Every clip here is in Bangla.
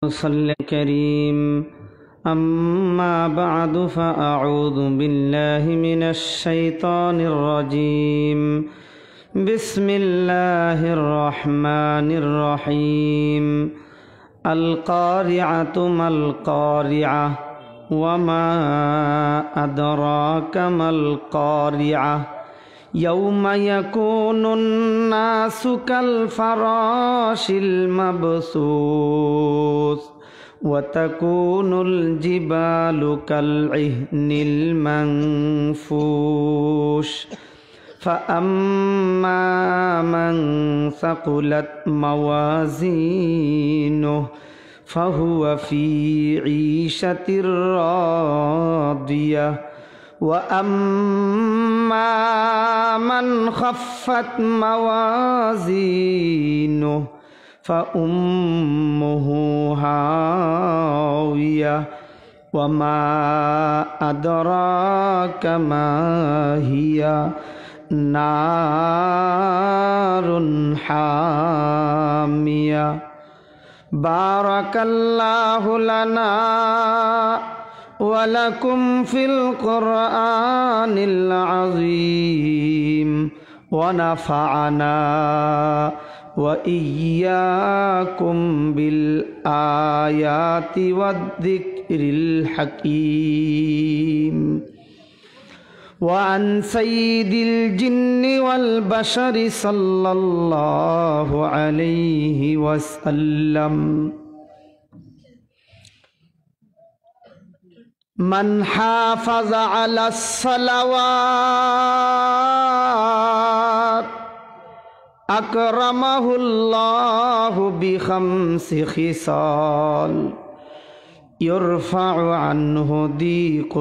صلى الكريم أما بعد فأعوذ بالله من الشيطان الرجيم بسم الله الرحمن الرحيم القارعة ما القارعة وما أدراك ما القارعة يوم يكون الناس كالفراش المبثوث وتكون الجبال كالعهن المنفوش فأما من ثقلت موازينه فهو في عيشة راضية وأما من خفت موازينه فأمه هاوية وما أدراك ما هي نار حامية بارك الله لنا ولكم في القرآن العظيم ونفعنا وإياكم بالآيات والذكر الحكيم وعن سيد الجن والبشر صلى الله عليه وسلم من حافظ على الصلوات أكرمه الله بخمس خصال يرفع عنه ضيق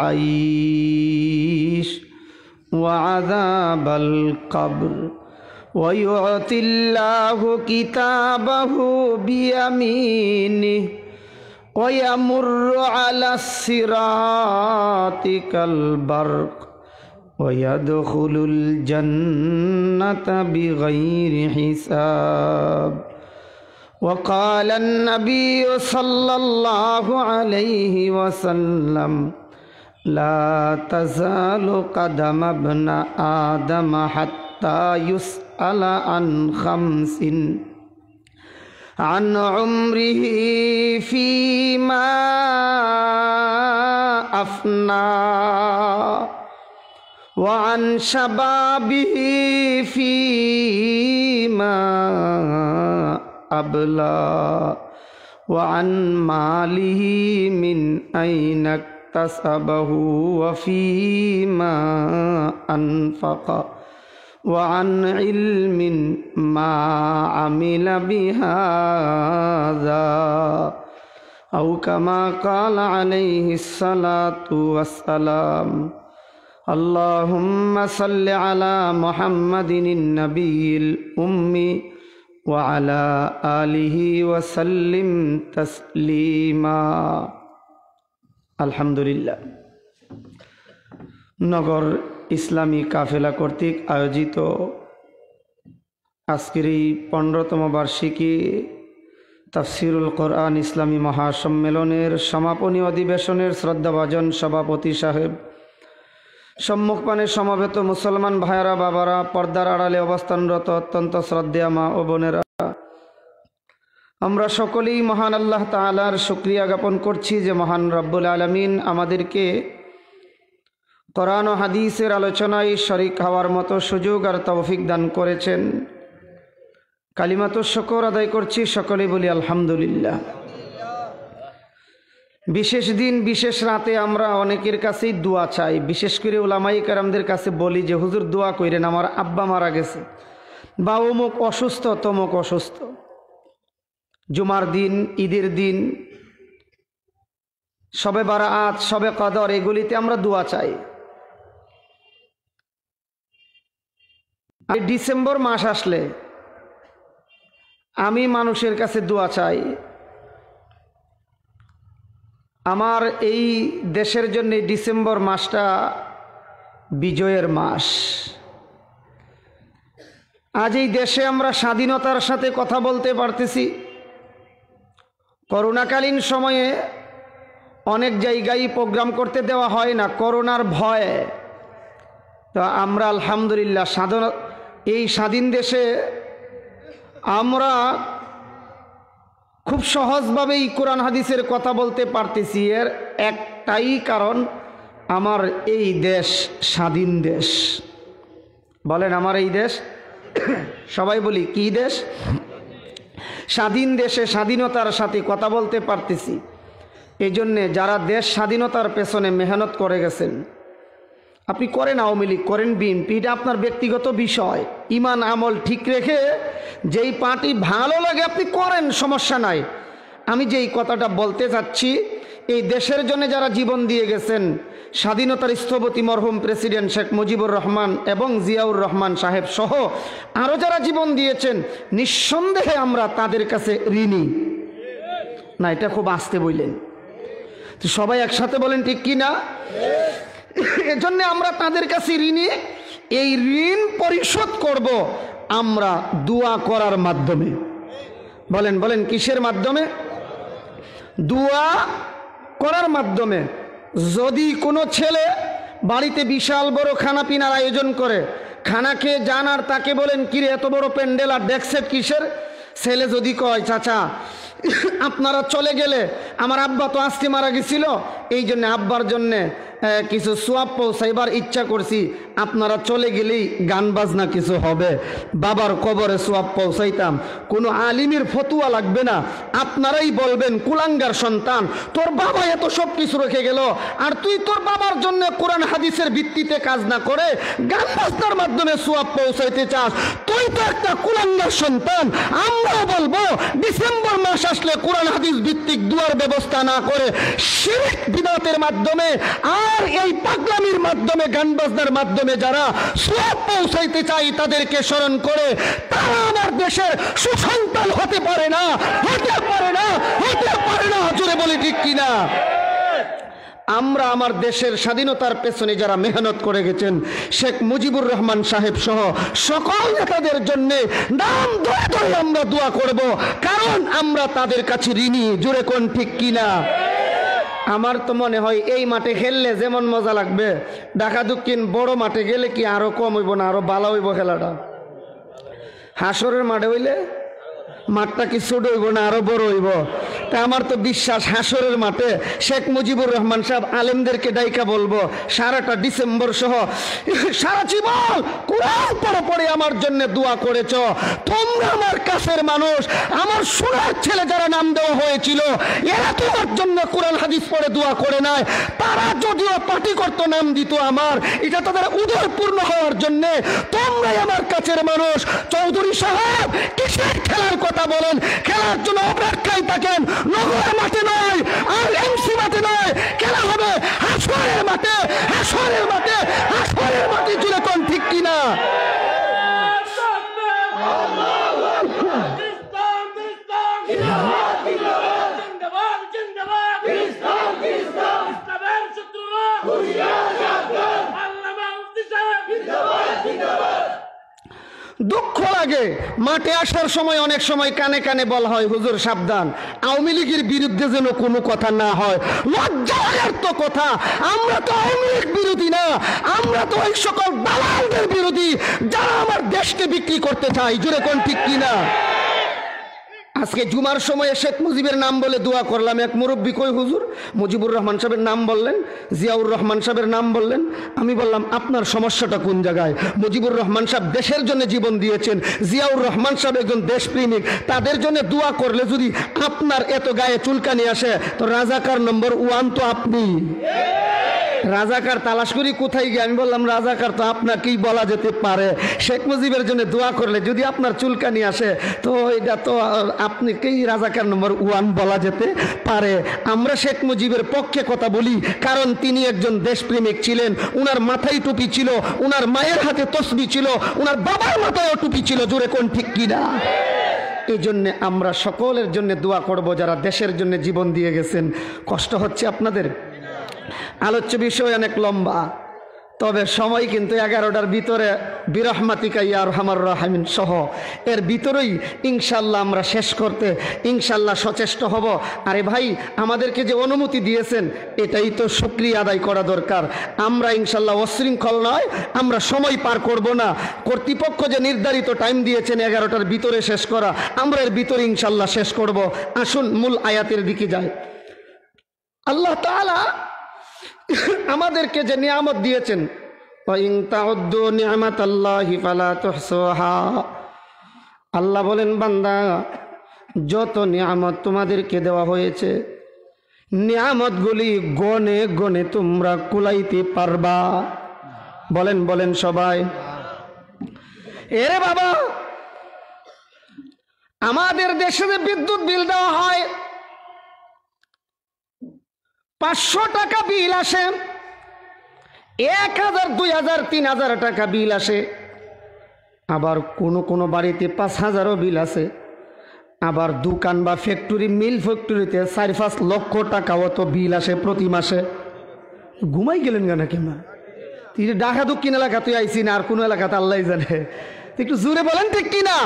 العيش وعذاب القبر ويعطي الله كتابه بيمينه ويمر على الصراط كالبرق ويدخل الجنة بغير حساب وقال النبي صلى الله عليه وسلم لا تزال قدم ابن آدم حتى يسأل عن خمس عن عمره فيما أفنى وعن شبابه فيما أبلى وعن ماله من أين اكتسبه وفيما أنفق وعن علم ما عمل بهذا أو كما قال عليه الصلاة والسلام اللهم صل على محمد النبي الأمي وعلى آله وسلم تسليما الحمد لله নগর ইসলামী কাফেলা কর্তৃক আয়োজিত আজকের এই 15তম বার্ষিকী তাফসিরুল কোরআন ইসলামী মহাসম্মেলনের সমাপনী অধিবেশনের শ্রদ্ধাভাজন সভাপতি সাহেব, সম্মুখপানে সমবেত মুসলমান ভাইয়েরা, বাবারা, পর্দার আড়ালে অবস্থানরত অত্যন্ত শ্রদ্ধেয় মা ও বোনেরা, আমরা সকলেই মহান আল্লাহ তাআলার শুকরিয়া জ্ঞাপন করছি যে মহান রব্বুল আলামিন আমাদেরকে কোরআন ও হাদিসের আলোচনায় শরীক হওয়ার মতো সুযোগ আর তৌফিক দান করেছেন। কালিমাতুশ শুকর আদায় করছি, সকলেই বলি আলহামদুলিল্লাহ। বিশেষ দিন বিশেষ রাতে আমরা অনেকের কাছেই দোয়া চাই, বিশেষ করে উলামায়ে কেরামদের কাছে বলি যে হুজুর দোয়া কইরেন, আমার আব্বা মারা গেছে বা অমুক অসুস্থ তমুক অসুস্থ। জুমার দিন, ঈদের দিন, শবে বারাত, শবে কদর, এগুলিতে আমরা দোয়া চাই। ডিসেম্বর মাস আসলে আমি মানুষের কাছে দোয়া চাই, আমার এই দেশের জন্য ডিসেম্বর মাসটা বিজয়ের মাস। আজ এই দেশে আমরা স্বাধীনতার সাথে কথা বলতে পারতেছি, করোনাকালীন সময়ে অনেক জায়গায় প্রোগ্রাম করতে দেওয়া হয় না করোনার ভয়ে। তো আমরা আলহামদুলিল্লাহ এই স্বাধীন দেশে আমরা খুব সহজভাবেই কোরআন হাদিসের কথা বলতে পারতেছি। এর একটাই কারণ, আমার এই দেশ স্বাধীন দেশ। বলেন আমার এই দেশ, সবাই বলি কি দেশ? স্বাধীন দেশে স্বাধীনতার সাথে কথা বলতে পারতেছি। এই জন্যে যারা দেশ স্বাধীনতার পেছনে মেহনত করে গেছেন, আপনি করেন আওয়ামী লীগ, করেন বিএনপি, এটা আপনার ব্যক্তিগত বিষয়। ইমান আমল ঠিক রেখে যেই পার্টি ভালো লাগে আপনি করেন, সমস্যা নাই। আমি যেই কথাটা বলতে চাচ্ছি, এই দেশের জন্য যারা জীবন দিয়ে গেছেন, স্বাধীনতার স্থপতি মরহুম প্রেসিডেন্ট শেখ মুজিবুর রহমান এবং জিয়াউর রহমান সাহেব সহ আরও যারা জীবন দিয়েছেন, নিঃসন্দেহে আমরা তাদের কাছে ঋণী। না, এটা খুব আস্তে বললেন তো, সবাই একসাথে বলেন ঠিক কি না? এজন্য আমরা তাদের কাছে ঋণী। এই ঋণ পরিশোধ করব আমরা দোয়া করার মাধ্যমে। বলেন বলেন কিসের মাধ্যমে? দোয়া করার মাধ্যমে। যদি কোনো ছেলে বাড়িতে বিশাল বড় খানা পিনার আয়োজন করে, খানা খেয়ে যান আর তাকে বলেন কিরে এত বড় প্যান্ডেল আর ডেকসেট কিসের? ছেলে যদি কয় চাচা আপনারা চলে গেলে আমার আব্বা তো আজকে মারা গেছিল, এই জন্য আব্বার জন্যে কিছু সোয়াব পৌঁছাইবার ইচ্ছা করছি, আপনারা চলে গেলেই গান বাজনা কিছু হবে, বাবার কবরে সোয়াব পৌঁছাইতাম, কোনো আলিমের ফতুয়া লাগবে না, আপনারাই বলবেন কুলাঙ্গার সন্তান, তোর বাবা এত সব কিছু রেখে গেল আর তুই তোর বাবার জন্য কোরআন হাদিসের ভিত্তিতে কাজ না করে গান বাজনার মাধ্যমে সোয়াব পৌঁছাইতে চাস, তুই তো একটা কুলাঙ্গার সন্তান। আমরাও বলবো ডিসেম্বর মাস আসলে কোরআন হাদিস ভিত্তিক দুয়ার ব্যবস্থা না করে শিরক বিদআতের মাধ্যমে আর এই পাগলামির মাধ্যমে গান বাজনার মাধ্যমে যারা সওয়াব পৌঁছাইতে চাই তাদেরকে স্মরণ করে, তারা আমার দেশের সুসন্তান হতে পারে না, হতে পারে না, হতে পারে না। জোরে বলি ঠিক কিনা? আমরা আমার দেশের স্বাধীনতার পেছনে যারা মেহনত করে গেছেন, শেখ মুজিবুর রহমান সাহেব সহ সকল নেতাদের জন্য নাম ধরে ধরে আমরা দোয়া করব, কারণ আমরা তাদের কাছে ঋণী। জোরে কোন ঠিক কিনা? আমার তো মনে হয় এই মাঠে খেললে যেমন মজা লাগবে, ঢাকা দক্ষিণ বড় মাঠে গেলে কি আরো কম হইব না, আরো ভালো হইব খেলাটা? হাসরের মাঠে হইলে মাঠটা কি ছোট হইব না আরো বড় হইব? তা আমার তো বিশ্বাস হাসরের মাঠে শেখ মুজিবুর রহমান সাহেব আলেমদেরকে ডাইকা বলবো, সারাটা ডিসেম্বর সহ সারা জীবন কোরআন পড়ে পড়ে আমার জন্য দোয়া করেছ, তোমরা আমার কাছের মানুষ, আমার সোনার ছেলে যারা নাম দেওয়া হয়েছিল এরা তোমার জন্য কোরআন হাদিস পড়ে দোয়া করে নাই, তারা যদিও পার্টি করতো নাম দিত আমার, এটা তাদের উদর পূর্ণ হওয়ার জন্য তোমরাই আমার কাছের মানুষ। চৌধুরী সাহেব কিসের খেলার কথা বলেন? খেলার জন্য অপেক্ষায় থাকেন, নগর মাঠে নয় আর এমসি মাঠে নয়, খেলা হবে হাসরের মাঠে, হাসরের মাঠে, হাসরের মাঠে। জুড়ে কোন ঠিক কিনা? দুঃখ লাগে মাঠে আসার সময়, অনেক সময় কানে কানে বলা হয় হুজুর সাবধান, আওয়ামী লীগের বিরুদ্ধে যেন কোনো কথা না হয়। লজ্জা লাগার তো কথা, আমরা তো আওয়ামী লীগ বিরোধী না, আমরা তো ওই সকল দালালদের বিরোধী যারা আমার দেশকে বিক্রি করতে চায়। জোরে কোন ঠিক কিনা? আজকে জুমার সময় শেখ মুজিবের নাম বলে দোয়া করলাম, এক মুরব্বী কই হুজুর মুজিবুর রহমান সাহেবের নাম বললেন, জিয়াউর রহমান সাহেবের নাম বললেন। আমি বললাম আপনার সমস্যাটা কোন জায়গায়? মুজিবুর রহমান সাহেব দেশের জন্য জীবন দিয়েছেন, জিয়াউর রহমান সাহেব একজন দেশপ্রেমিক, তাদের জন্য দোয়া করলে যদি আপনার এত গায়ে চুলকানি আসে, তো রাজাকার নম্বর 1 তো আপনি। রাজাকার তালাশ করি কোথায় গিয়ে? আমি বললাম রাজাকার তো আপনাকেই বলা যেতে পারে। শেখ মুজিবের জন্য দোয়া করলে যদি আপনার চুলকানি আসে, তো এটা তো আপনাকেই রাজাকার নম্বর 1 বলা যেতে পারে। আমরা শেখ মুজিবের পক্ষে কথা বলি, কারণ তিনি একজন দেশপ্রেমিক ছিলেন, উনার মাথায় টুপি ছিল, উনার মায়ের হাতে তসবি ছিল, উনার বাবার মাথায়ও টুপি ছিল। জোরে কোন ঠিক কিনা? এই জন্য আমরা সকলের জন্য দোয়া করব যারা দেশের জন্য জীবন দিয়ে গেছেন। কষ্ট হচ্ছে আপনাদের? আলোচ্য বিষয় অনেক লম্বা, তবে সময় কিন্তু 11টার ভিতরে বিরহমাতিকা ইয়া আরহামার রাহিমিন সহ এর ভিতরেই ইনশাল্লাহ আমরা শেষ করতে ইনশাল্লাহ সচেষ্ট হব। আরে ভাই, আমাদেরকে যে অনুমতি দিয়েছেন এটাই তো শুকরিয়া আদায় করা দরকার। আমরা ইনশাল্লাহ অশৃঙ্খল নয়, আমরা সময় পার করব না। কর্তৃপক্ষ যে নির্ধারিত টাইম দিয়েছেন 11টার ভিতরে শেষ করা, আমরা এর ভিতরে ইনশাল্লাহ শেষ করব। আসুন মূল আয়াতের দিকে যাই। আল্লাহ তাআলা আমাদেরকে যে নিয়ামত দিয়েছেন, আল্লাহ বলেন বান্দা, যত নিয়ামত তোমাদেরকে দেওয়া হয়েছে নিয়ামতগুলি গনে গনে তোমরা কুলাইতে পারবা? বলেন বলেন সবাই। এরে বাবা, আমাদের দেশে যে বিদ্যুৎ বিল দেওয়া হয় 500 টাকা বিল আসে, 1000, 2000, 3000 টাকা বিল আসে, আবার কোনো বাড়িতে 5000ও বিল আছে, আবার দোকান বা ফ্যাক্টরি মিল ফ্যাক্টরিতে 4-5 লক্ষ টাকাও তো বিল আসে প্রতি মাসে। ঘুমাই গেলেন কেন কেমন? তুই ঢাকা দক্ষিণ এলাকা তুই আইসি না, আর কোনো এলাকাতে আল্লাহ জানে। একটু জোরে বলেন ঠিক কিনা?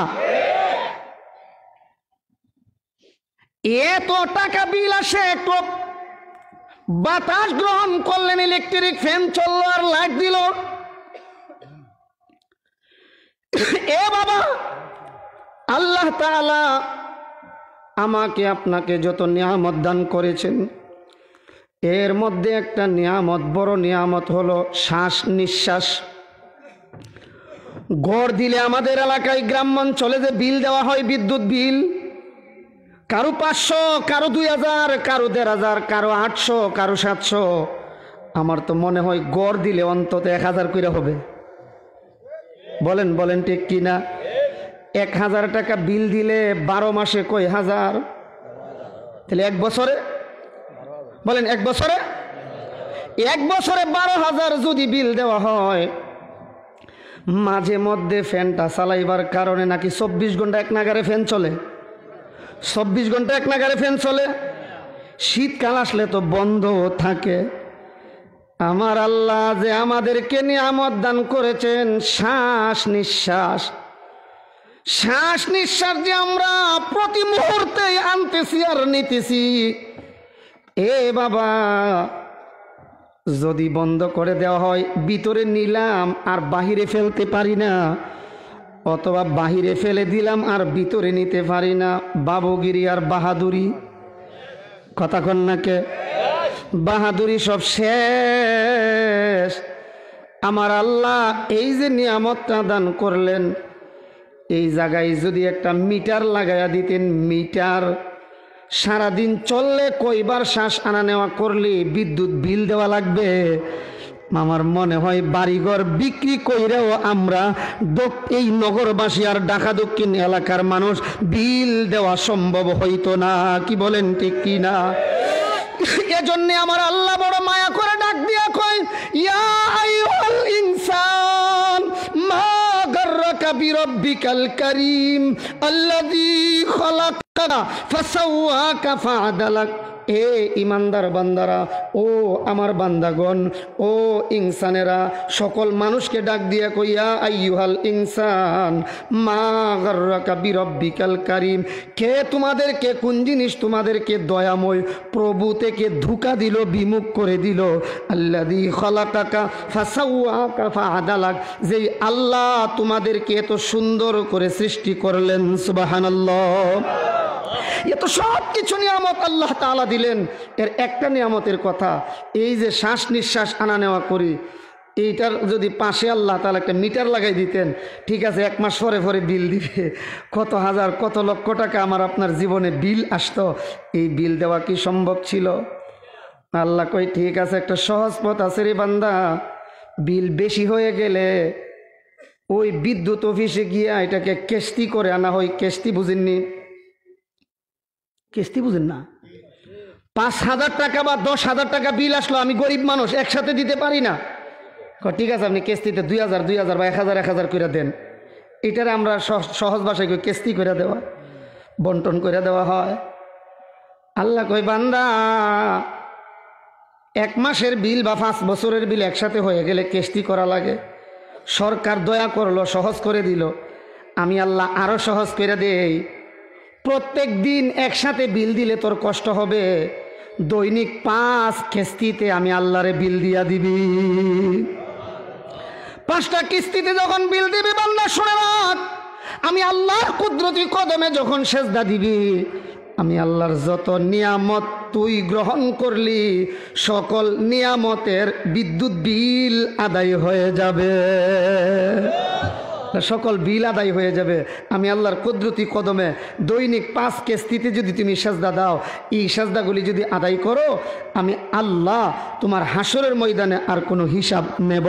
এত টাকা বিল আসে, একটু বাতাস গ্রহণ করলেন, ইলেকট্রিক ফ্যান চললো আর লাইট দিল। এ বাবা, আল্লাহ তাআলা আমাকে আপনাকে যত নিয়ামত দান করেছেন এর মধ্যে একটা নিয়ামত, বড় নিয়ামত হলো শ্বাস নিঃশ্বাস। গড় দিলে আমাদের এলাকায় গ্রামাঞ্চলে যে বিল দেওয়া হয় বিদ্যুৎ বিল, কারো 500, কারো 2000, কারো 1500, কারো 800, কারো 700, আমার তো মনে হয় গড় দিলে অন্তত 1000 করে হবে। বলেন বলেন ঠিক কিনা? 1000 টাকা বিল দিলে 12 মাসে কয় হাজার? তাহলে এক বছরে বলেন, এক বছরে 12,000 যদি বিল দেওয়া হয়, মাঝে মধ্যে ফ্যানটা চালাইবার কারণে নাকি 24 ঘন্টা এক নাগারে ফ্যান চলে। 24 ঘন্টা এক নাগারে ফ্যান চলে। শীতকাল আসলে তো বন্ধ থাকে। আমার আল্লাহ যে আমাদেরকে নিয়ামত দান করেছেন শ্বাস নিঃশ্বাস, শ্বাস নিঃশ্বাস যে আমরা প্রতি মুহূর্তে আনতেছি আর নিতেছি, এ বাবা যদি বন্ধ করে দেওয়া হয়, ভিতরে নিলাম আর বাহিরে ফেলতে পারি না, অথবা বাহিরে ফেলে দিলাম আর ভিতরে নিতে পারি না, বাবুগিরি আর বাহাদুরি, কথা কন না কে? বাহাদুরি সব শেষ। আমার আল্লাহ এই যে নিয়ামতটা দান করলেন, এই জায়গায় যদি একটা মিটার লাগাইয়া দিতেন, মিটার সারাদিন চললে কয়বার শ্বাস আনা নেওয়া করলে বিদ্যুৎ বিল দেওয়া লাগবে, আমার মনে হয় বাড়িঘর বিক্রি কইরেও আমরা এই নগরবাসী আর ঢাকা দক্ষিণ এলাকার মানুষ বিল দেওয়া সম্ভব হইতো না। কি বলেন ঠিক কি না? এজন্য আমার আল্লাহ বড় মায়া করে ডাক দিয়া কয়, ইয়া আইয়ুহাল ইনসান মা গাররাকা বিরাব্বিকাল কারীম আল্লাযী খালাকাকা ফাসাওয়াকা ফাআদালাক। এ ইমানদার বান্দারা, ও আমার বান্দাগণ, ও ইনসানেরা, সকল মানুষকে ডাক দিয়া কইয়া আইয়ুহাল ইনসান মা গাররাকা বিরাব্বিকাল কারীম, কে তোমাদেরকে, কোন জিনিস তোমাদেরকে দয়াময় প্রভু থেকে ধোঁকা দিল, বিমুখ করে দিল? আল্লাযী খালাকাকা ফাসাওয়াকা ফাআদালাক, যেই আল্লাহ তোমাদেরকে এত সুন্দর করে সৃষ্টি করলেন। সুবহানাল্লাহ। এত সব কিছু নিয়ামত আল্লাহ তাআলা দিলেন। এর একটা নিয়ামতের কথা, এই যে শ্বাস নিঃশ্বাস আনা নেওয়া করি, এইটার যদি পাশে আল্লাহ তাআলা একটা মিটার লাগাই দিতেন, ঠিক আছে, 1 মাস পরে পরে বিল দিবে, কত হাজার কত লক্ষ টাকা আমার আপনার জীবনে বিল আসতো। এই বিল দেওয়া কি সম্ভব ছিল? আল্লাহ কই, ঠিক আছে, একটা সহজ পথ আছে রে বান্দা। বিল বেশি হয়ে গেলে ওই বিদ্যুৎ অফিসে গিয়া এটাকে কিস্তি করে আনা হয়। কিস্তি বুঝেননি? কিস্তি বুঝেন না? 5,000 টাকা বা 10,000 টাকা বিল আসলো, আমি গরিব মানুষ, একসাথে দিতে পারি না। ঠিক আছে, আপনি কিস্তিতে 2,000 বা 1,000 করে দেন। এটারে আমরা সহজ ভাষায় কই কিস্তি করে দেওয়া, বন্টন করে দেওয়া হয়। আল্লাহ কই, বান্দা 1 মাসের বিল বা 5 বছরের বিল একসাথে হয়ে গেলে কিস্তি করা লাগে। সরকার দয়া করলো, সহজ করে দিল। আমি আল্লাহ আরো সহজ করে দেই, প্রত্যেক দিন একসাথে বিল দিলে তোর কষ্ট হবে, দৈনিক 5 কিস্তিতে আমি আল্লাহরে বিল দিয়া দিবি। 5টা কিস্তিতে যখন বিল দিবি বান্দা শুনে রাখ, আমি আল্লাহর কুদরতি কদমে যখন সেজদা দিবি, আমি আল্লাহর যত নিয়ামত তুই গ্রহণ করলি সকল নিয়ামতের বিদ্যুৎ বিল আদায় হয়ে যাবে, সকল বিল আদায় হয়ে যাবে। আমি আল্লাহর কুদরতি কদমে দৈনিক 5 কিস্তিতে যদি তুমি সেজদা দাও, এই সেজদাগুলি যদি আদায় করো, আমি আল্লাহ তোমার হাসরের ময়দানে আর কোনো হিসাব নেব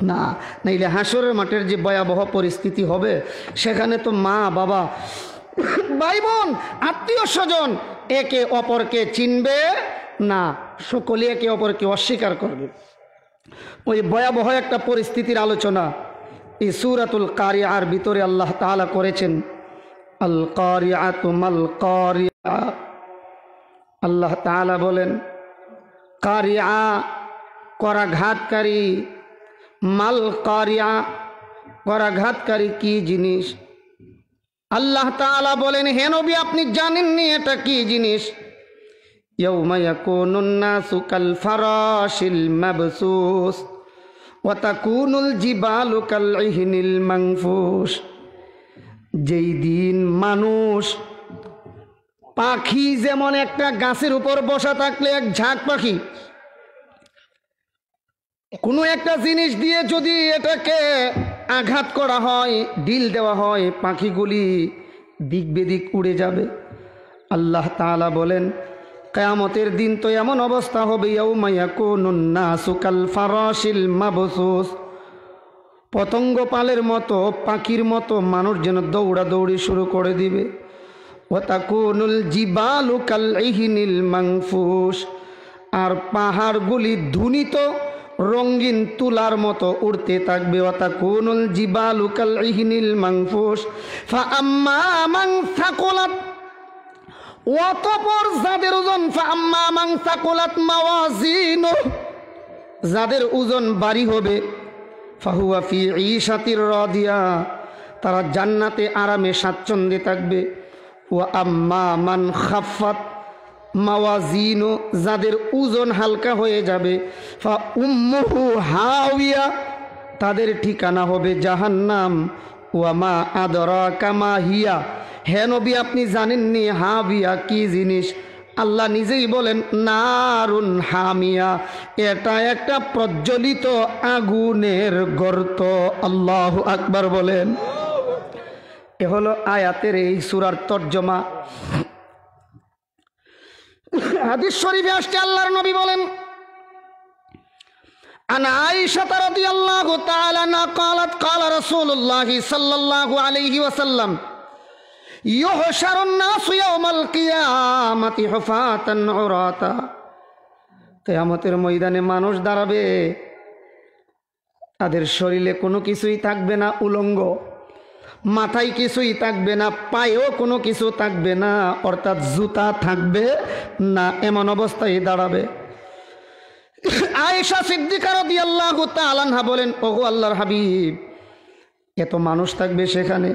না। নাইলে হাসরের মাঠের যে ভয়াবহ পরিস্থিতি হবে, সেখানে তো মা বাবা ভাই বোন আত্মীয় স্বজন একে অপরকে চিনবে না, সকলে একে অপরকে অস্বীকার করবে। ওই ভয়াবহ একটা পরিস্থিতির আলোচনা এই সূরাতুল কারিয়ার ভিতরে আল্লাহ তাআলা করেছেন। আল কারিয়াতু মাল কারিয়া, আল্লাহ তাআলা বলেন কারিয়া করাঘাতকারী, মাল কারিয়া করাঘাতকারী কি জিনিস। আল্লাহ তাআলা বলেন হে নবী আপনি জানেননি এটা কি জিনিস। ইয়াউমা ইয়াকুনুন নাসু কাল ফারাশিল মাবসুস ওয়া তাকুনুল জিবালু কাল ইহনিল মানফুস। যেই দিন মানুষ, পাখি যেমন একটা গাছের উপর বসা থাকলে এক ঝাঁক পাখি, কোনো একটা জিনিস দিয়ে যদি এটাকে আঘাত করা হয়, ঢিল দেওয়া হয়, পাখিগুলি দিক বেদিক উড়ে যাবে। আল্লাহ তাআলা বলেন কিয়ামতের দিন তো এমন অবস্থা হবে, ইয়াউমা ইয়াকুনুন নাসু কাল ফারাশিল মাবসুস, পতঙ্গ পালের মতো পাখির মতো মানুষ যেন দৌড়াদৌড়ি শুরু করে দিবে। ওয়া তাকুনুল জিবালু কাল ইহনিল মানফুস, আর পাহাড়গুলি ধুনিত রঙিন তুলার মতো উড়তে থাকবে। ওয়া তাকুনুল জিবালু কাল ইহনিল মানফুস ফাআম্মা মান সাকুলাত, অতঃপর যাদের ওজন, ফাআম্মা মান সাকুলাত মাওয়াজিনু, যাদের ওজন ভারী হবে, ফাহুয়া ফি ঈশাতির রাদিয়া, তারা জান্নাতে আরামে স্বাচ্ছন্দ্যে থাকবে। ওয়া আম্মা মান খাফফাত মাওয়াজিনু, যাদের ওজন হালকা হয়ে যাবে, ফা উম্মুহু হাওয়া, তাদের ঠিকানা হবে জাহান্নাম। ওয়া মা আদরাকা মা হিয়া, হে নবী আপনি জানেননি হাবিয়া কি জিনিস। আল্লাহ নিজেই বলেন নারুন হামিয়া, এটা একটা প্রজ্বলিত আগুনের গর্ত। আল্লাহু আকবার বলেন। এ হলো আয়াতের এই সূরার তর্জমা। হাদিস শরীফে আসছে আল্লাহর নবী বলেন আন আয়েশা রাদিয়াল্লাহু তাআলা আনহা قالت قال رسول الله صلى الله عليه وسلم يحشر الناس يوم القيامة حفاة عراة, কিয়ামতের ময়দানে মানুষ দাঁড়াবে, তাদের শরীরে কোনো কিছুই থাকবে না, উলঙ্গ, মাথায় কিছুই থাকবে না, পায়েও কোনো কিছু থাকবে না, অর্থাৎ জুতা থাকবে না, এমন অবস্থায় দাঁড়াবে। আয়েশা সিদ্দিকা রাদিয়াল্লাহু তাআলা আনহা বলেন ওগো আল্লাহর হাবিব, এত মানুষ থাকবে সেখানে,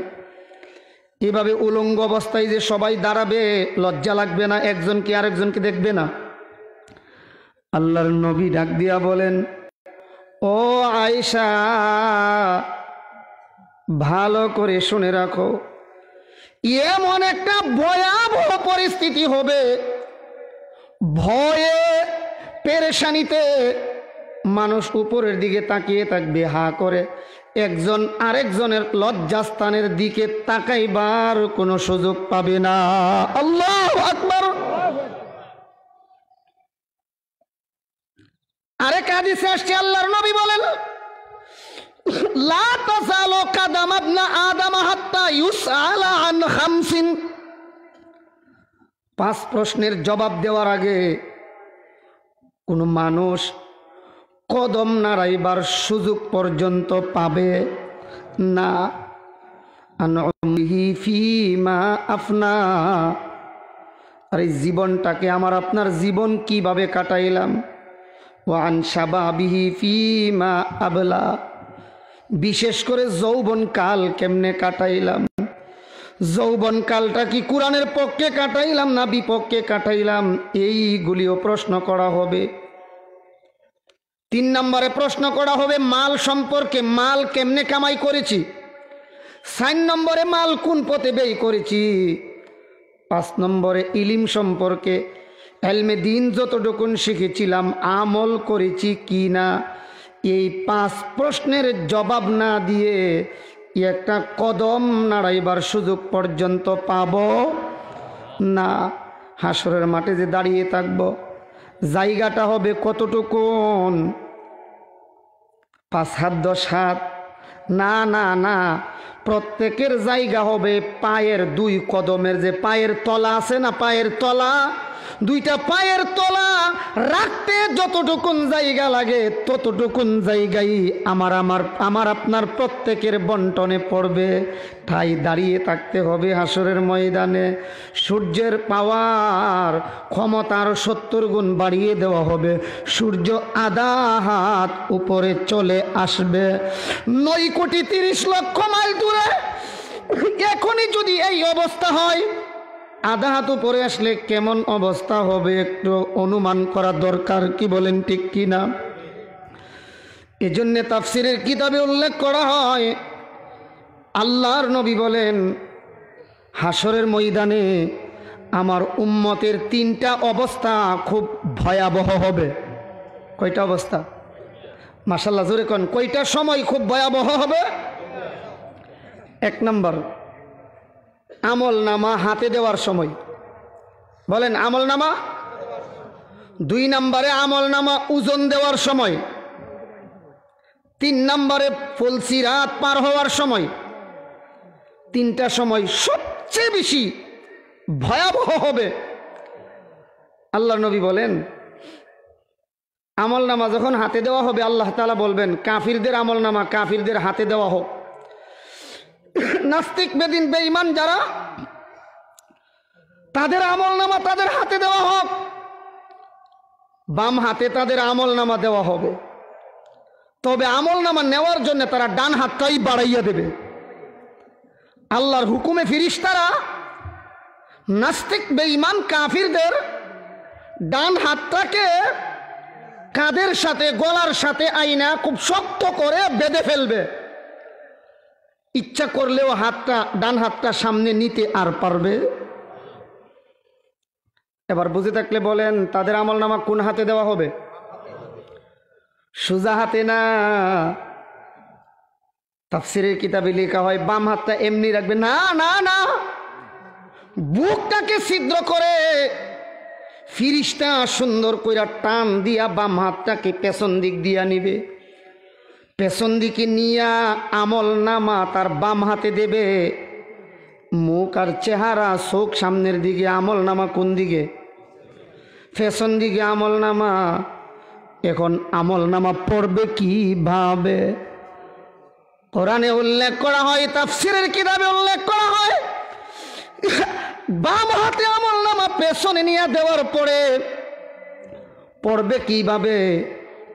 এভাবে উলঙ্গ অবস্থায় যে সবাই দাঁড়াবে, লজ্জা লাগবে না? একজনকে আরেকজনকে দেখবে না? আল্লাহর নবী ডাক দিয়া বলেন ও আয়েশা, ভালো করে শুনে রাখো, এমন একটা ভয়াবহ পরিস্থিতি হবে, ভয়ে পেরেশানিতে মানুষ উপরের দিকে তাকিয়ে থাকবে হা করে, একজন আরেকজনের লজ্জাস্থানের দিকে তাকাইবার কোনো সুযোগ পাবে না। আল্লাহু আকবার। আরেক হাদিসে আসছে আল্লাহর নবী বলেন লা তাযালু কাদাম ইবনে আদম হাত্তা ইউসআলা আন খামসিন, 5 প্রশ্নের জবাব দেওয়ার আগে কোন মানুষ কদম নাড়াইবার সুযোগ পর্যন্ত পাবে না। আন উমরিহি ফীমা আফনা, আর এই জীবনটাকে আমার আপনার জীবন কিভাবে কাটাইলাম, ওয়ান শাবাবিহি ফিমা আবলা, বিশেষ করে যৌবন কাল কেমনে কাটাইলাম, যৌবন কালটা কি কোরআনের পক্ষে কাটাইলাম না বিপক্ষে কাটাইলাম, এইগুলিও প্রশ্ন করা হবে। 3 নম্বরে প্রশ্ন করা হবে মাল সম্পর্কে, মাল কেমনে কামাই করেছি। 4 নম্বরে মাল কোন পথে ব্যয় করেছি। 5 নম্বরে ইলিম সম্পর্কে, এলমে দিন যতটুকুন শিখেছিলাম আমল করেছি কি না। এই 5 প্রশ্নের জবাব না দিয়ে একটা কদম নাড়াইবার সুযোগ পর্যন্ত পাব না। হাসরের মাঠে যে দাঁড়িয়ে থাকব, জায়গাটা হবে কতটুকুন? 5 হাত 10 হাত? না না না, প্রত্যেকের জায়গা হবে পায়ের 2 কদমের, যে পায়ের তলা আছে না, পায়ের তলা, 2টা পায়ের তলা রাখতে যতটুকুন জায়গা লাগে ততটুকুন জায়গায় আমার আপনার প্রত্যেকের বন্টনে পড়বে। ঠাই দাঁড়িয়ে থাকতে হবে হাসরের ময়দানে। সূর্যের পাওয়ার ক্ষমতার 70 গুণ বাড়িয়ে দেওয়া হবে। সূর্য আধা হাত উপরে চলে আসবে 9,30,00,000 মাইল দূরে। এখনই যদি এই অবস্থা হয়, আধা হাত উপরে আসলে কেমন অবস্থা হবে একটু অনুমান করা দরকার, কি বলেন ঠিক কি না? এজন্য তাফসিরের কিতাবে উল্লেখ করা হয়, আল্লাহর নবী বলেন হাসরের ময়দানে আমার উম্মতের 3টা অবস্থা খুব ভয়াবহ হবে। কয়টা অবস্থা? মাশাআল্লাহ জোরে কোন, কয়টা সময় খুব ভয়াবহ হবে? 1 নম্বর আমল নামা হাতে দেওয়ার সময়। বলেন আমল নামা। 2 নম্বরে আমল নামা ওজন দেওয়ার সময়। 3 নম্বরে ফুলসিরাত পার হওয়ার সময়। 3টা সময় সবচেয়ে বেশি ভয়াবহ হবে। আল্লাহর নবী বলেন আমল নামা যখন হাতে দেওয়া হবে, আল্লাহ তাআলা বলবেন কাফিরদের আমল নামা কাফিরদের হাতে দেওয়া হোক। নাস্তিক বেদিন বেঈমান যারা, তাদের আমল নামা তাদের হাতে দেওয়া হোক। বাম হাতে তাদের আমল নামা দেওয়া হবে, তবে আমল নামা নেওয়ার জন্য তারা ডান হাতটাই বাড়াইয়া দেবে। আল্লাহর হুকুমে ফেরেশতারা নাস্তিক বেঈমান কাফিরদের ডান হাতটাকে কাঁধের সাথে গলার সাথে আইনা খুব শক্ত করে বেঁধে ফেলবে। ইচ্ছা করলেও ডান হাতটা সামনে নিতে আর পারবে। এবার বুঝে থাকলে বলেন তাদের আমল নামা কোন হাতে দেওয়া হবে? সোজা হাতে না। তাফসীরের কিতাবে লেখা হয় বাম হাতটা এমনি রাখবে। না না না, বুকটাকে ছিদ্র করে ফিরিস্তা সুন্দর কইরা টান দিয়া বাম হাতটাকে পেছন দিক দিয়া নিবে। পেছন দিকে নিয়া আমল নামা তার বাম হাতে দেবে। মুখ আর চেহারা চোখ সামনের দিকে, আমল নামা কোন দিকে? পেছন দিকে আমল নামা। এখন আমল নামা পড়বে কিভাবে? কোরআনে উল্লেখ করা হয়, তাফসীরের কিতাবে উল্লেখ করা হয়, বাম হাতে আমল নামা পেছনে নিয়ে দেওয়ার পরে পড়বে কিভাবে?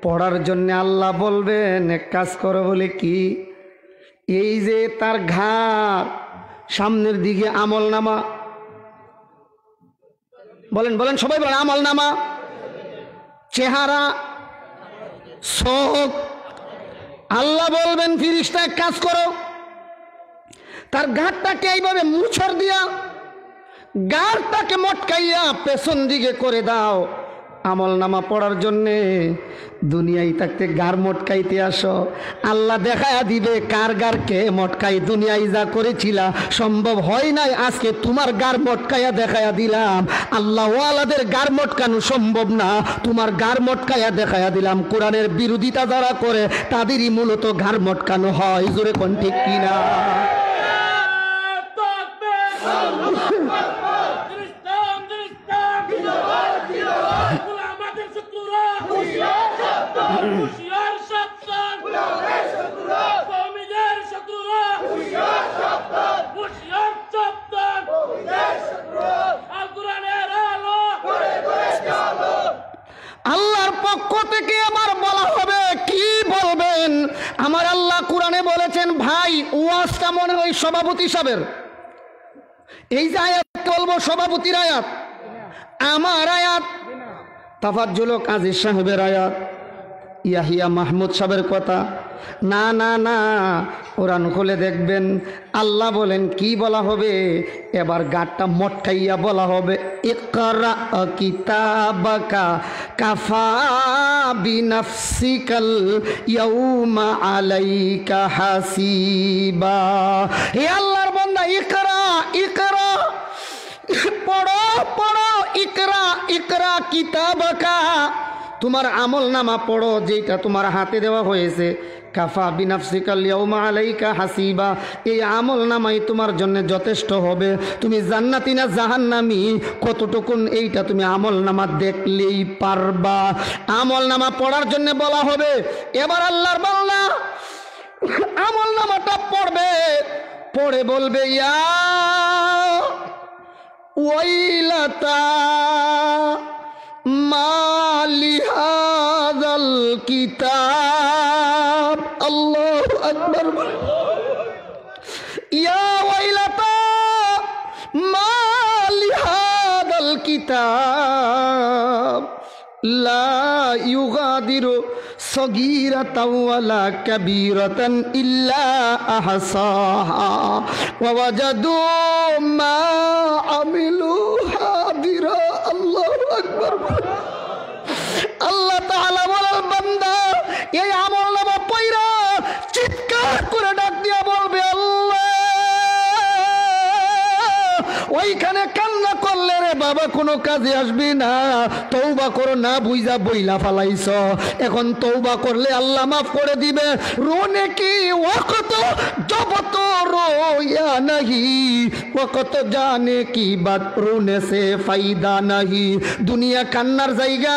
পড়ার জন্য আল্লাহ বলবেন এক কাজ করো, বলে কি? এই যে তার ঘাড় সামনের দিকে আমল নামা, বলেন বলেন সবাই বলেন, আমল নামা, চেহারা, চোখ, আল্লাহ বলবেন ফিরিস্তা এক কাজ করো, তার ঘাড়টাকে এইভাবে মুছর দিয়া গাড়টাকে মটকাইয়া পেছন দিকে করে দাও। আমল নামা পড়ার জন্যে দুনিয়ায় থাকতে গার মটকাইতে আসো, আল্লাহ দেখায়া দিবে কার গার কে মটকাই। দুনিয়ায় যা করেছিলা সম্ভব হয় নাই, আজকে তোমার গার মটকাইয়া দেখায়া দিলাম। আল্লাহ ওয়ালাদের গার মটকানো সম্ভব না, তোমার গার মটকাইয়া দেখায়া দিলাম। কোরআনের বিরোধিতা যারা করে তাদেরই মূলত গার মটকানো হয়। জোরে কোন ঠিক কিনা? আল্লাহর পক্ষ থেকে আবার বলা হবে, কি বলবেন? আমার আল্লাহ কোরআনে বলেছেন, ভাই ওয়াজটা মনে হয় সভাপতি সাহেবের। এই যে আয়াত বলবো সভাপতির আয়াত, আমার আয়াত, তাফাজ্জুল কাজী সাহেবের আয়াত, ইয়াহিয়া মাহমুদ সাহেবের কথা? না না না, কোরআন খুলে দেখবেন আল্লাহ বলেন কি বলা হবে। এবার গাটটা মটকাইয়া বলা হবে, ইকরা কিতাবাকা কাফা বিনাফসিকাল ইয়াউমা আলাইকা হাসিবা। হে আল্লাহর বান্দা, ইকরা ইকরা, পড়ো পড়ো, ইকরা ইকরা কিতাবাকা, তোমার আমল নামা পড়ো যেটা তোমার হাতে দেওয়া হয়েছে। কাফা বিনাফসিকাল ইয়াউমা আলাইকা হাসিবা, এই আমল নামাই তোমার জন্য যথেষ্ট হবে। তুমি জান্নাতি না জাহান্নামী কতটুকুন এইটা তুমি আমল নামা দেখলেই পারবা। আমল নামা পড়ার জন্য বলা হবে। এবার আল্লাহর বান্দা আমল নামাটা পড়বে, পড়ে বলবে, ইয়া ওয়াইলাতা মালি হাযাল কিতাব। আল্লাহু আকবার। ইয়া ওয়াইলাতা মালি হাযাল কিতাব লা ইউগাদিরু সগীরাতাও ওয়ালা কাবীরাতান ইল্লা আহসাহা ওয়া ওয়াজাদু মা আমিলু হাদিরা। আল্লাহু আকবার। আল্লাহ তাআলা বলেন, বান্দা এই আমলনামা পয়রা চিৎকার করে ডাক দিয়া বলবে, আল্লাহ। ওইখানে কান্না করলে রে বাবা কোনো কাজে আসবি না। তওবা করো না বুইজা বইলা ফালাইছ, এখন তওবা করলে আল্লাহ মাফ করে দিবে। রোনে কি ওয়াকত জবত রোয়া নাহি, ওয়াকত জানে কি বাত রোনে সে ফায়দা নাহি। দুনিয়া কান্নার জায়গা,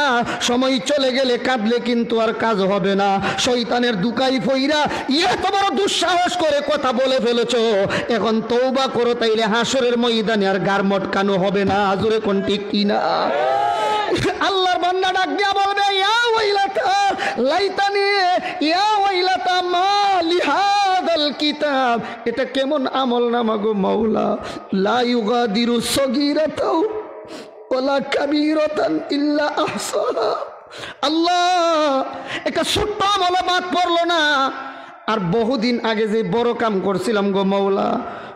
সময় চলে গেলে কাঁদলে কিন্তু আর কাজ হবে না। শয়তানের দুকাই ফইরা এত বড় দুঃসাহস করে কথা বলে ফেলেছো, এখন তওবা করো, তাইলে হাসরের ময়দানে আর গার মটকানো হবে না। জোরে কোন ঠিক কিনা? আল্লাহর বান্দা ডাক দিয়া বলবে, ইয়া ওয়াইলাতা লাইতানি, ইয়া ওয়াইলাতা মা লিহাদাল কিতাব, এটা কেমন আমল নামা গো মাওলা। লা ইউগাদিরু সগীরাতাও ওয়ালা কাবীরাতান ইল্লা আহসাহা। আল্লাহ, একটা ছোট্ট আমলে বাদ পড়লো না। আর বহুদিন আগে যে বড় কাম করছিলাম গো মাওলা,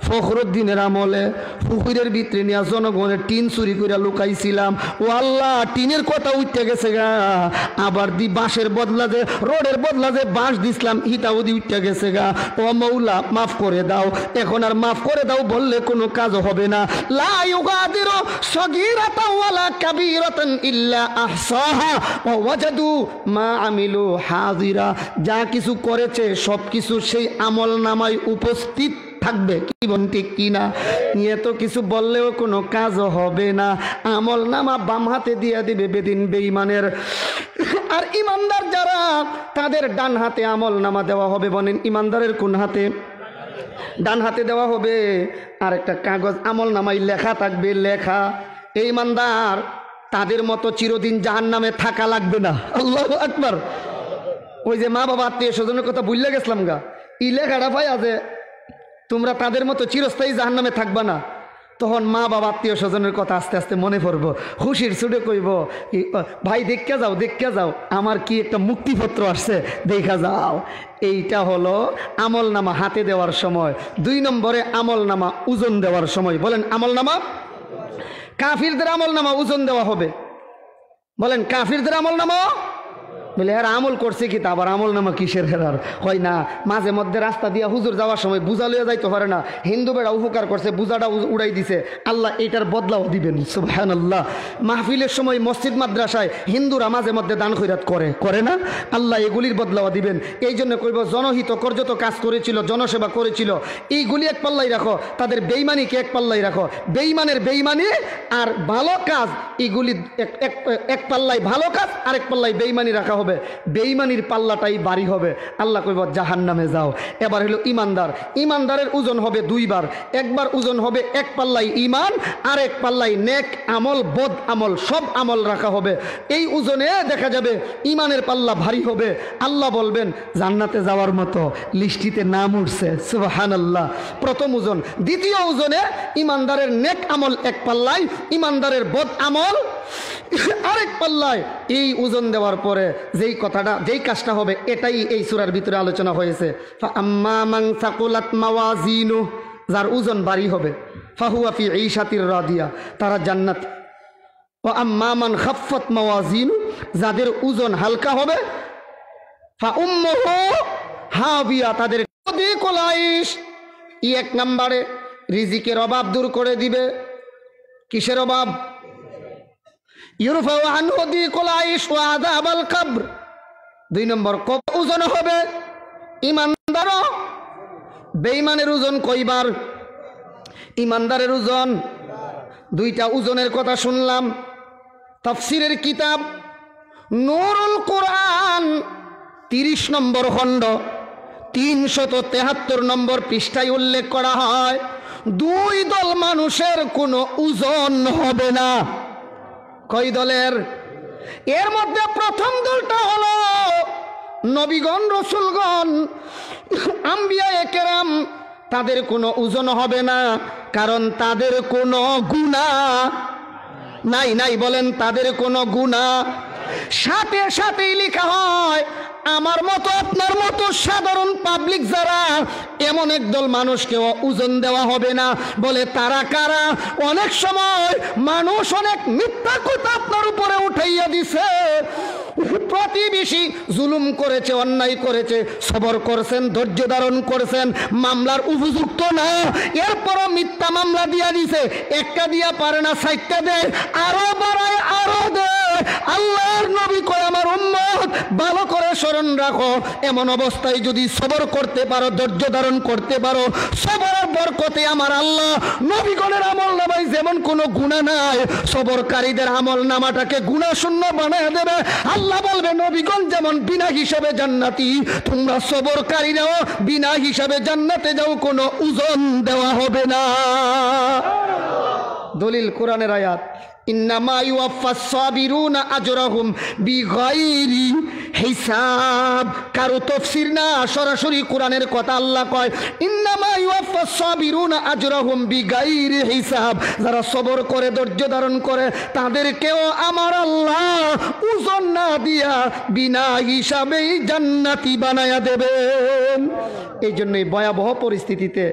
ফখরুদ্দিনের আমলে পুকুরের ভিতরে নিয়ে জনগণের টিন চুরি করে লুকাইছিলাম। ও আল্লাহ, টিনের কথা উঠতে গেছে গা। আবার দি বাঁশের বদলা যে, রোডের বদলা যে বাঁশ দিছিলাম, হিতাও দি উঠতে গেছে গা। ও মাওলা, মাফ করে দাও। এখন আর মাফ করে দাও বললে কোনো কাজ হবে না। লা ইউগাদিরু সগীরাতাও ওয়ালা কাবীরাতান ইল্লা আহসাহা ওয়া ওয়াজাদু মা আমিলু হাজিরা। যা কিছু করেছে সব কিছু সেই আমল নামায় উপস্থিত থাকবে। কি বল ঠিক কিনা? নিয়ে তো কিছু বললেও কোনো কাজ হবে না। আমল নামা বাম হাতে দিয়ে দিবে বেদিন বেঈমানের। আর ইমানদার যারা, তাদের ডান হাতে আমল নামা দেওয়া হবে। বলেন ইমানদারের কোন হাতে? ডান হাতে দেওয়া হবে। আর একটা কাগজ আমল নামায় লেখা থাকবে, লেখা এই ইমানদার তাদের মতো চিরদিন জাহান্নামে থাকা লাগবে না। আল্লাহু আকবার। ওই যে মা বাবা আত্মীয় স্বজনের কথা ভুলে গেছিলাম গা, ই লেখাটা পাই আছে তোমরা তাদের মতো চিরস্থায়ী জাহান্নামে থাকবা না। তখন মা বাবা আত্মীয় স্বজনের কথা আস্তে আস্তে মনে পড়বো, খুশির ছুটে কইব, ভাই দেখে যাও দেখে যাও, আমার কি একটা মুক্তিপত্র আসছে, দেখা যাও। এইটা হলো আমল নামা হাতে দেওয়ার সময়। 2 নম্বরে আমল নামা ওজন দেওয়ার সময়। বলেন আমল নামা, কাফিরদের আমল নামা ওজন দেওয়া হবে। বলেন কাফিরদের আমল নামা, বলে আর আমল করছে কি, তা আবার আমল নামা কিসের হেরার হয় না। মাঝে মধ্যে রাস্তা দিয়া হুজুর যাওয়ার সময় বুঝা লইয়া যাইতে পারে না, হিন্দু বেড়া উপকার করছে, বুঝাটা উড়াই দিছে, আল্লাহ এইটার বদলাও দিবেন। সুবহানাল্লাহ। মাহফিলের সময় মসজিদ মাদ্রাসায় হিন্দুরা মাঝে মধ্যে দান খৈরাত করে না, আল্লাহ এগুলির বদলাও দিবেন। এই জন্য কইব জনহিতকর যত কাজ করেছিল, জনসেবা করেছিল, এইগুলি এক পাল্লাই রাখো, তাদের বেইমানিকে এক পাল্লাই রাখো। বেইমানের বেইমানি আর ভালো কাজ, এইগুলি এক পাল্লাই ভালো কাজ, আরেক পাল্লাই বেইমানি রাখা হবে। হবে, বেঈমানির পাল্লাটাই ভারী হবে। আল্লাহ কইব জাহান্নামে যাও। এবার হলো ইমানদার, ইমানদারের ওজন হবে দুইবার, একবার ওজন হবে এক পাল্লাই ইমান, আর এক পাল্লাই নেক আমল, বদ আমল, সব আমল রাখা হবে। এই ওজনে দেখা যাবে ইমানের পাল্লা ভারী হবে। আল্লাহ বলবেন জান্নাতে যাওয়ার মতো লিস্টিতে নাম উঠছে, সুবহানাল্লাহ। প্রথম ওজন। দ্বিতীয় ওজনে ইমানদারের নেক আমল এক পাল্লায়, ইমানদারের বদ আমল আরেক পাল্লায়। এই ওজন দেওয়ার পরে যেই কথাটা, যেই কাজটা হবে, এটাই এই সূরার ভিতরে আলোচনা হয়েছে। ফাআম্মা মান সাকুলাত মাওয়াজিনু, যার ওজন ভারী হবে, ফাহুয়া ফি ঈশাতির রাদিয়া, তারা জান্নাত। ওয়া আম্মা মান খাফফাত মাওয়াজিনু, যাদের ওজন হালকা হবে, ফাউম্মুহু হাবিয়া, তাদের কোলাইশ। এক নম্বরে রিজিকের অভাব দূর করে দিবে। কিসের অভাব? ইউরফাউ আনহু দিকুল আইশ ওয়া আযাবাল কবর। দুই নম্বর ওজন হবে ইমানদার। বেঈমানের ওজন কয়বার? ইমানদারের ওজন দুইটা ওজনের কথা শুনলাম। তাফসীরের কিতাব নূরুল কুরআন 30 নম্বর খণ্ড 373 নম্বর পৃষ্ঠায় উল্লেখ করা হয়, দুই দল মানুষের কোনো ওজন হবে না। কয় দলের? এর মধ্যে প্রথম দলটা হলো নবীগণ, রসুলগণ, আম্বিয়ায়ে কেরাম। তাদের কোনো ওজন হবে না, কারণ তাদের কোনো গুনাহ নাই। নাই বলেন, তাদের কোনো গুনাহ। সাথে সাথেই লেখা হয় আমার মতো আপনার মতো সাধারণ পাবলিক যারা, এমন একদল মানুষকেও ওজন দেওয়া হবে না। বলে তারা কারা? অনেক সময় মানুষ অনেক মিথ্যা কথা আপনার উপরে উঠাইয়া দিছে, প্রতিবেশী জুলুম করেছে, অন্যায় করেছে, সবর করছেন, ধৈর্য ধারণ করছেন, মামলার উপযুক্ত না, এরপরও মিথ্যা মামলা দিয়া দিছে। একটা দিয়া পারে না, 4টা দেয়, আরো বাড়ায়, আরো দেয়। আল্লাহর নবী কয় আমার উম্মত ভালো করে স্মরণ রাখো, এমন অবস্থায় যদি সবর করতে পারো, ধৈর্য ধারণ করতে পারো, সবরের বরকতে আমার আল্লাহ নবীগণের আমল নামায় যেমন কোনো গুনাহ নাই, সবরকারীদের আমল নামাটাকে গুনাহ শূন্য বানায় দেবে। আল্লাহ বলবে নবীগণ যেমন বিনা হিসাবে জান্নাতি, তোমরা সবরকারীরাও বিনা হিসাবে জান্নাতে যাও, কোনো ওজন দেওয়া হবে না। দলিল কোরআনের আয়াত, ইন্নামা ইউওয়াফাস সাবিরুনা আজরাহুম বিগাইরি হিসাব। কারো তাফসীর না, সরাসরি কোরআনের কথা। আল্লাহ কয় ইন্নামা ইউওয়াফাস সাবিরুনা আজরাহুম বিগাইরি হিসাব। যারা সবর করে, ধৈর্য ধারণ করে, তাদেরকেও আমার আল্লাহ ওজন না দিয়া বিনা হিসাবেই জান্নাতি বানায়া দেবেন। এই জন্যই ভয়াবহ পরিস্থিতিতে,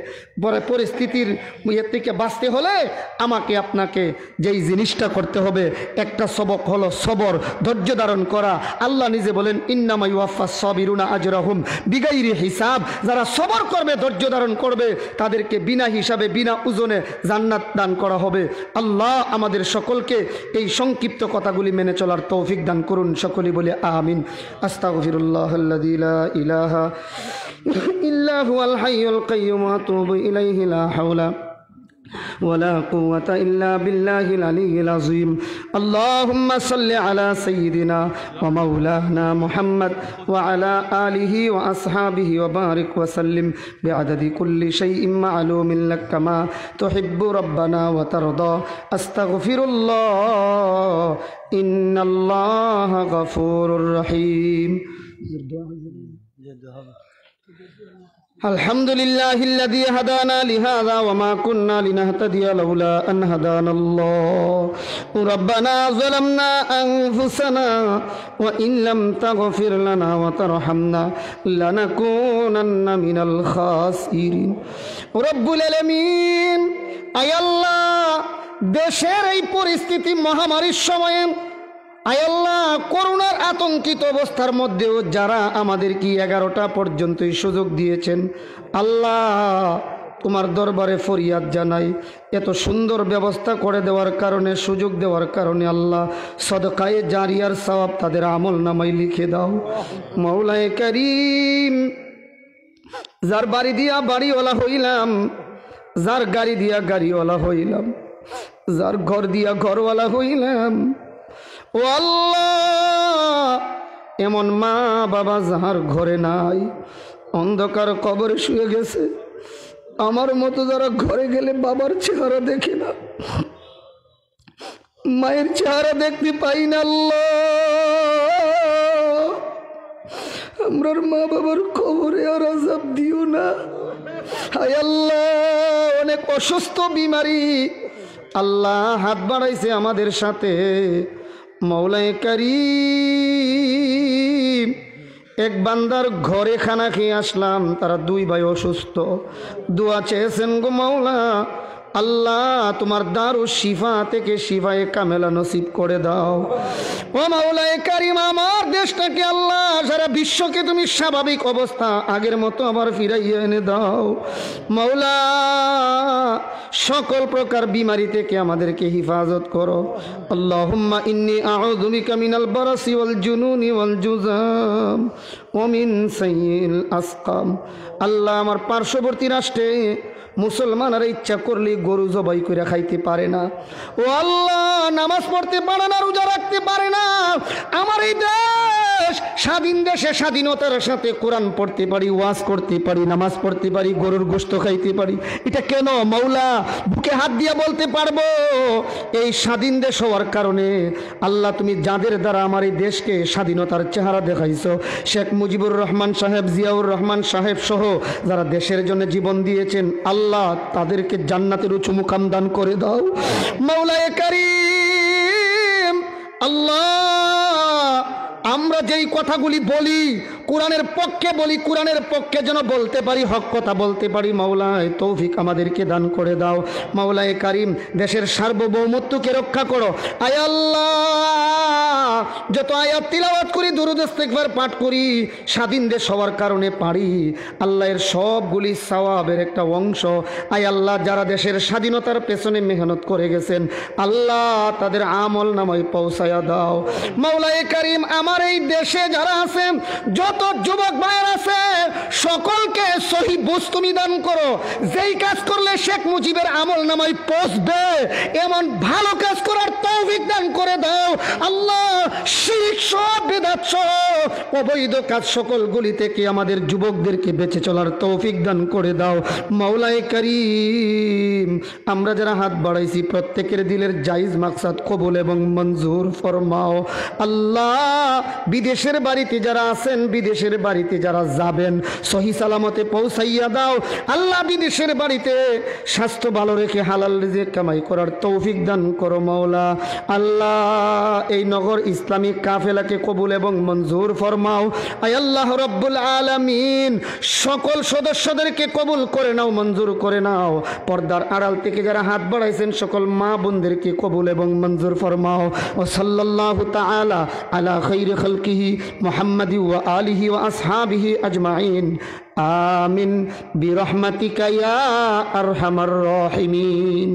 বড় পরিস্থিতির ইয়ে থেকে বাঁচতে হলে আমাকে আপনাকে যেই জিনিসটা করতে হবে, একটা সবক হলো সবর, ধৈর্য ধারণ করা। আল্লাহ নিজে বলেন ইন্নামা ইউওয়াফাস সাবিরুনা আজরাহুম বিগাইরি হিসাব। যারা সবর করবে, ধৈর্য ধারণ করবে, তাদেরকে বিনা হিসাবে, বিনা ওজনে জান্নাত দান করা হবে। আল্লাহ আমাদের সকলকে এই সংক্ষিপ্ত কথাগুলি মেনে চলার তৌফিক দান করুন। সকলেই বলে আমিন। আস্তাগফিরুল্লাহাল্লাযী লা ইলাহা ইল্লা হুয়াল হাইয়ুল কাইয়্যুম ওয়া আতুবু ইলাইহি লা হাওলা ولا قوة إلا بالله العلي العظيم. اللهم صل على سيدنا ومولانا محمد وعلى آله وأصحابه وبارك وسلم بعدد كل شيء معلوم لك كما تحب ربنا وترضى. أستغفر الله إن الله غفور رحيم. الحمد لله الذي هدانا لهذا وما كنا لنهتدي لولا أن هدانا الله. ربنا ظلمنا أنفسنا وإن لم تغفر لنا وترحمنا لنكونن من الخاسرين. رب العالمين, আয় আল্লাহ, দেশের এই পরিস্থিতি, মহামারীর সময়ে আয় আল্লাহ, করোনার আতঙ্কিত অবস্থার মধ্যেও যারা আমাদের কি 11টা পর্যন্তই সুযোগ দিয়েছেন, আল্লাহ তোমার দরবারে ফরিয়াদ জানাই, এত সুন্দর ব্যবস্থা করে দেওয়ার কারণে, সুযোগ দেওয়ার কারণে আল্লাহ সদকায়ে জারিয়ার সওয়াব তাদের আমল নামায় লিখে দাও। মাওলায়ে কারীম, যার বাড়ি দিয়া বাড়িওয়ালা হইলাম, যার গাড়ি দিয়া গাড়িওয়ালা হইলাম, যার ঘর দিয়া ঘরওয়ালা হইলাম, ও আল্লাহ এমন মা বাবা যাহার ঘরে নাই, অন্ধকার কবরে শুয়ে গেছে, আমার মতো যারা ঘরে গেলে বাবার চেহারা দেখে না, মায়ের চেহারা দেখতে পাই না, আল্লাহ আমরার মা বাবার কবরে আর আযাব দিও না। হায় আল্লাহ, অনেক অসুস্থ বিমারি আল্লাহ হাত বাড়াইছে আমাদের সাথে। মওলায়ে কারীম, এক বান্দার ঘরে খানা খেয়ে আসলাম, তারা দুই ভাই অসুস্থ, দোয়া চেয়েছেন গো মাওলা, আল্লাহ তোমার দারু শিফা থেকে শিফায়ে কামেলা নসিব করে দাও। ও মাওলায়ে কারীম, আমার দেশটাকে আল্লাহ, সারা বিশ্বকে তুমি স্বাভাবিক অবস্থা আগের মতো আবার ফিরাইয়া এনে দাও মাওলা। সকল প্রকার বিমারি থেকে আমাদেরকে হিফাজত করো। আল্লাহুম্মা ইন্নী আউযু বিকা মিনাল বারাসি ওয়াল জুনুনি ওয়াল জুযাম ওয়া মিন সাইয়িল আসকাম। আল্লাহ, আমার পার্শ্ববর্তী রাষ্ট্রে মুসলমানরা ইচ্ছা করলে গরু জবাই করে খাইতে পারে না। ও আল্লাহ, নামাজ পড়তে পারে না, রোজা রাখতে পারে না। আমার এই দেশ স্বাধীন দেশে স্বাধীনতার সাথে কোরআন পড়তে পারি, ওয়াজ করতে পারি, নামাজ পড়তে পারি, গরুর গোশত খাইতে পারি। এটা কেন মাওলা? বুকে হাত দিয়ে বলতে পারবো, এই স্বাধীন দেশ হওয়ার কারণে আল্লাহ তুমি যাদের দ্বারা আমার এই দেশকে স্বাধীনতার চেহারা দেখাইছো, শেখ মুজিবুর রহমান সাহেব, জিয়াউর রহমান সাহেব সহ যারা দেশের জন্য জীবন দিয়েছেন, আল্লাহ তাদেরকে জান্নাতের উঁচু মুকাম দান করে দাও মাওলায়ে কারীম। আল্লাহ, আমরা যেই কথাগুলি বলি কোরআনের পক্ষে বলি, কোরআনের পক্ষে যেন বলতে পারি, হক কথা বলতে পারি। মাওলায় তৌফিক আমাদেরকে দান করে দাও মাওলায়ে কারীম। দেশের সার্বভৌমত্বকে রক্ষা করো আয় আল্লাহ। যত আয়াত তিলাওয়াত করি, দুরূদ ইস্তিগফার পাঠ করি, স্বাধীন দেশ হওয়ার কারণে পারি, আল্লাহর সবগুলি সওয়াবের একটা অংশ আয় আল্লাহ যারা দেশের স্বাধীনতার পেছনে মেহনত করে গেছেন, আল্লাহ তাদের আমল নামায় পৌঁছায়া দাও মাওলায়ে কারীম। আমার এই দেশে যারা আছেন, যত যুবক ভাইয়ের আছে, সকলকে সহি বুঝ তুমি দান করো। যেই কাজ করলে শেখ মুজিবের আমল নামায় পৌঁছবে, এমন ভালো কাজ করার তৌফিক দান করে দাও আল্লাহ। শিরক সব, বিদআত সহ অবৈধ কাজ সকলগুলি থেকে আমাদের যুবকদেরকে বেঁচে চলার তৌফিক দান করে দাও মাওলায়ে কারীম। আমরা যারা হাত বাড়াইছি, প্রত্যেকের দিলের জায়েজ মাকসাদ কবুল এবং মঞ্জুর ফরমাও আল্লাহ। বিদেশের বাড়িতে যারা আছেন, বিদেশের বাড়িতে যারা যাবেন, সহি সালামতে পৌঁছাইয়া দাও আল্লাহ। বিদেশের বাড়িতে স্বাস্থ্য ভালো রেখে হালাল রিজিক কামাই করার তৌফিক দান করো মাওলা আল্লাহ। এই নগর ইসলামিক কাফেলাকে কবুল এবং মঞ্জুর ফরমাও আয় আল্লাহ রব্বুল আলামিন। সকল সদস্যদেরকে কবুল করে নাও, মঞ্জুর করে নাও। পর্দার আড়াল থেকে যারা হাত বাড়াইছেন, সকল মা বোনদেরকে কবুল এবং মঞ্জুর ফরমাও। ও সাল্লাল্লাহু তাআলা আলা খাইরি খালকিহি মুহাম্মাদি ওয়া আলিহি ওয়া আসহাবিহি আজমাইন। আমিন বিরহমাতিকা ইয়া আরহামার রাহিমিন।